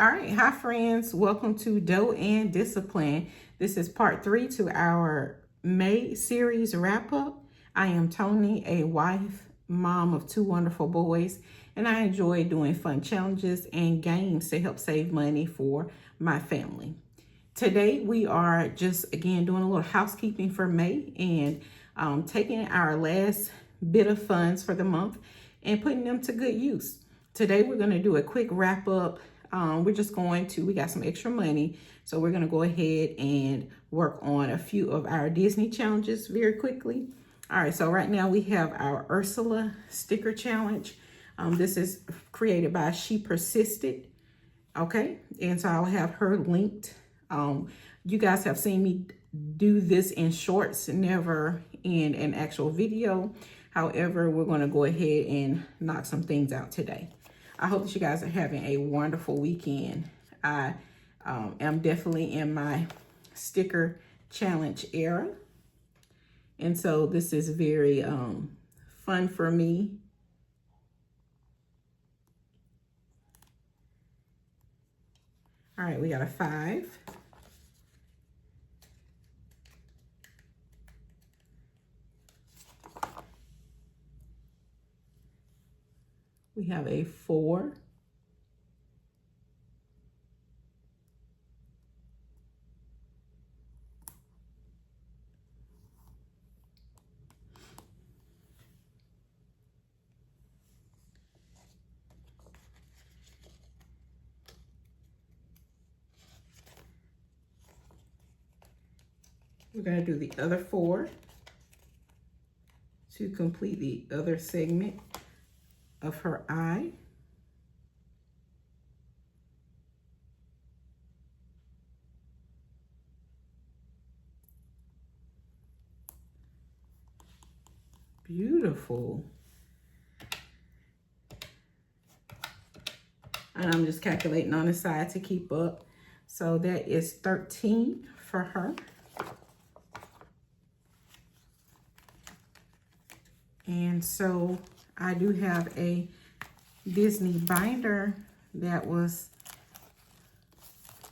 All right, hi friends, welcome to Dough and Discipline. This is part 3 to our May series wrap up. I am Toni, a wife, mom of 2 wonderful boys, and I enjoy doing fun challenges and games to help save money for my family. Today we are just again doing a little housekeeping for May and taking our last bit of funds for the month and putting them to good use. Today we're going to do a quick wrap up. We got some extra money, so we're going to go ahead and work on a few of our Disney challenges very quickly. All right, so right now we have our Ursula sticker challenge. This is created by She Persisted. Okay, and so I'll have her linked. You guys have seen me do this in shorts, never in an actual video. However, we're going to go ahead and knock some things out today. I hope that you guys are having a wonderful weekend. I am definitely in my sticker challenge era. And so this is very fun for me. All right, we got a 5. We have a 4. We're going to do the other 4 to complete the other segment of her eye. Beautiful. And I'm just calculating on the side to keep up. So that is 13 for her. And so I do have a Disney binder that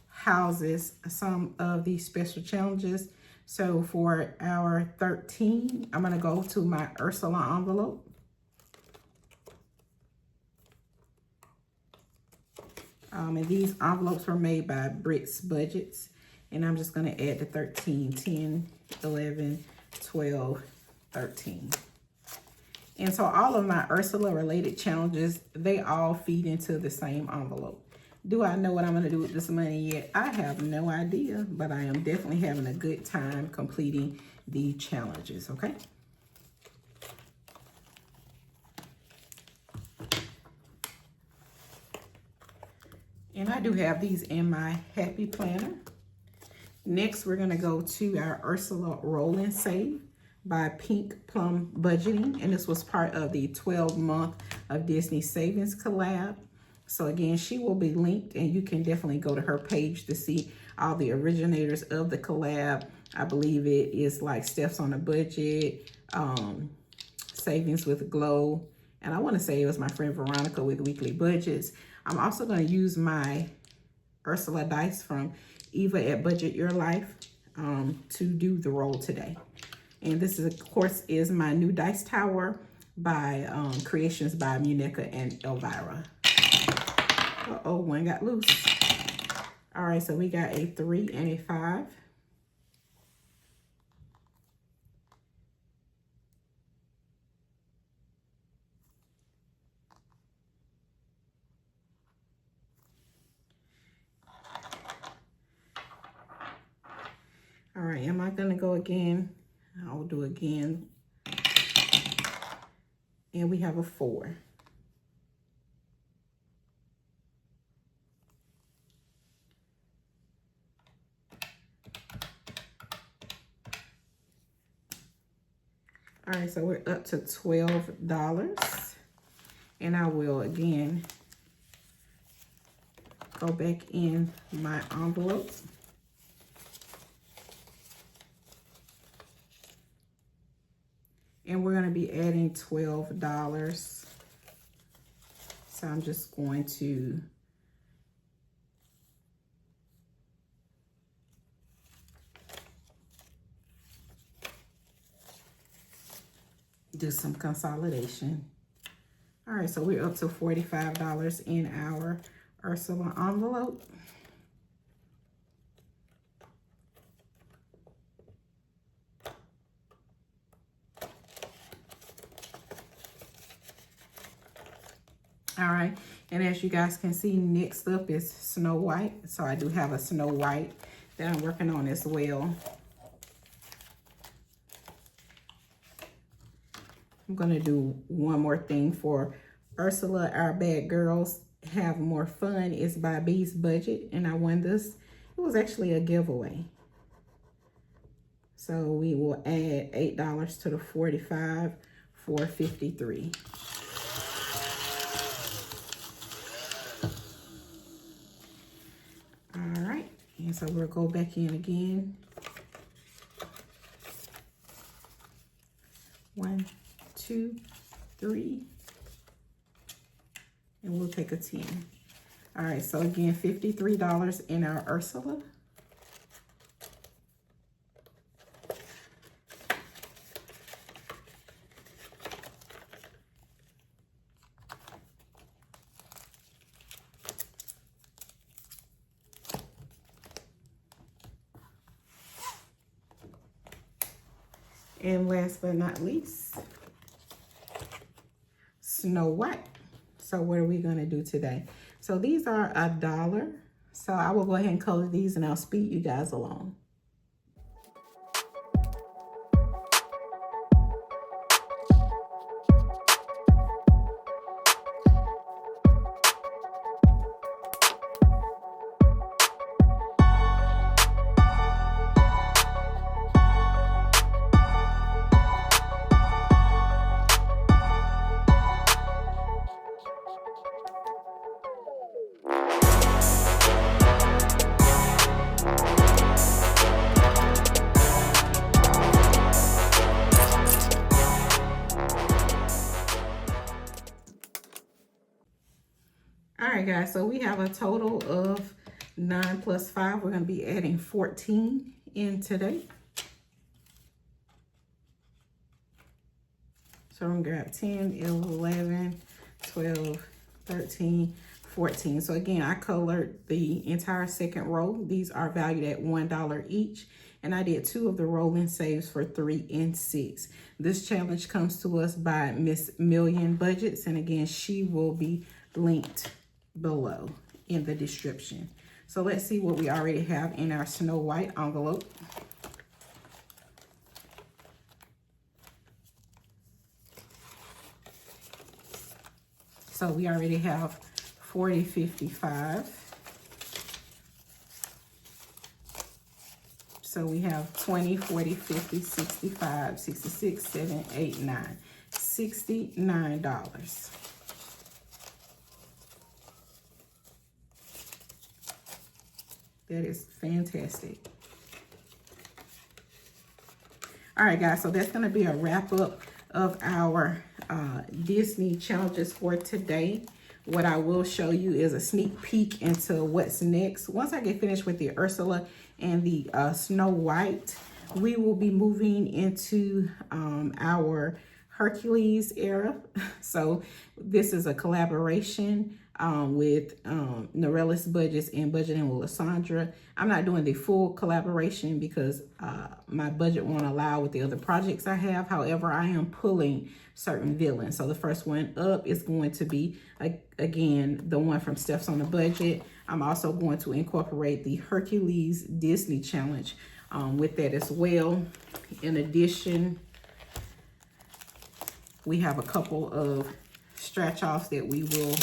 houses some of these special challenges. So for our 13, I'm gonna go to my Ursula envelope. And these envelopes were made by Brits Budgets. And I'm just gonna add the 13, 10, 11, 12, 13. And so all of my Ursula related challenges, they all feed into the same envelope. Do I know what I'm going to do with this money yet? I have no idea, but I am definitely having a good time completing the challenges, okay? And I do have these in my Happy Planner. Next, we're going to go to our Ursula Roll and Save by Pink Plum Budgeting, and this was part of the 12-month of Disney Savings collab. So again, she will be linked, and you can definitely go to her page to see all the originators of the collab. I believe it is like Steph's on a Budget, Savings with Glow, and I want to say it was my friend Veronica with Weekly Budgets. I'm also going to use my Ursula dice from Eva at Budget Your Life to do the roll today. And this is, of course, is my new dice tower by Creations by Muneca and Elvira. Uh-oh, one got loose. All right, so we got a 3 and a 5. All right, am I gonna go again? I'll do again. And we have a 4. All right, so we're up to $12. And I will again go back in my envelopes. And we're going to be adding $12. So I'm just going to do some consolidation. All right, so we're up to $45 in our Ursula envelope. All right, and as you guys can see, next up is Snow White. So I do have a Snow White that I'm working on as well. I'm gonna do one more thing for Ursula. Our Bad Girls Have More Fun is by B's Budget, and I won this. It was actually a giveaway. So we will add $8 to the 45 for 53. All right, and so we'll go back in again. 1, 2, 3, and we'll take a 10. All right, so again, $53 in our Ursula. And last but not least, Snow White. So what are we gonna do today? So these are $1. So I will go ahead and color these and I'll speed you guys along. All right, guys, so we have a total of 9 plus 5. We're going to be adding 14 in today. So I'm going to grab 10, 11, 12, 13, 14. So again, I colored the entire second row. These are valued at $1 each. And I did 2 of the rolling saves for 3 and 6. This challenge comes to us by Miss Million Budgets. And again, she will be linked below in the description. So let's see what we already have in our Snow White envelope. So we already have 40, 55. So we have 20, 40, 50, 65, 66, 7, 8, 9. $69. That is fantastic. All right, guys, so that's going to be a wrap up of our Disney challenges for today. What I will show you is a sneak peek into what's next. Once I get finished with the Ursula and the Snow White, we will be moving into our Hercules era. So this is a collaboration with Norella's Budgets and Budgeting with Lysandra. I'm not doing the full collaboration because my budget won't allow with the other projects I have. However, I am pulling certain villains. So the first one up is going to be, again, the one from Steph's on the Budget. I'm also going to incorporate the Hercules Disney Challenge with that as well. In addition, we have a couple of scratch offs that we will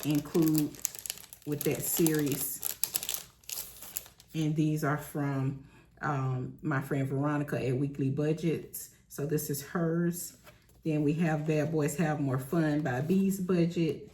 include with that series, and these are from my friend Veronica at Weekly Budgets. So this is hers. Then we have Bad Boys Have More Fun by B's Budget.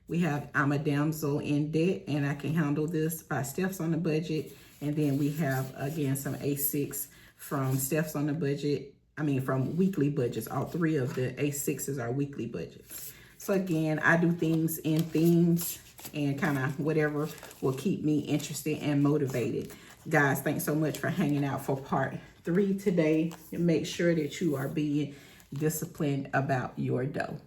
We have I'm a Damsel in Debt and I Can Handle This by Steph's on the Budget. And then we have again some A6 from Steph's on the Budget. From Weekly Budgets. All 3 of the A6s are Weekly Budgets. So again, I do things in themes and kind of whatever will keep me interested and motivated. Guys, thanks so much for hanging out for part 3 today. And make sure that you are being disciplined about your dough.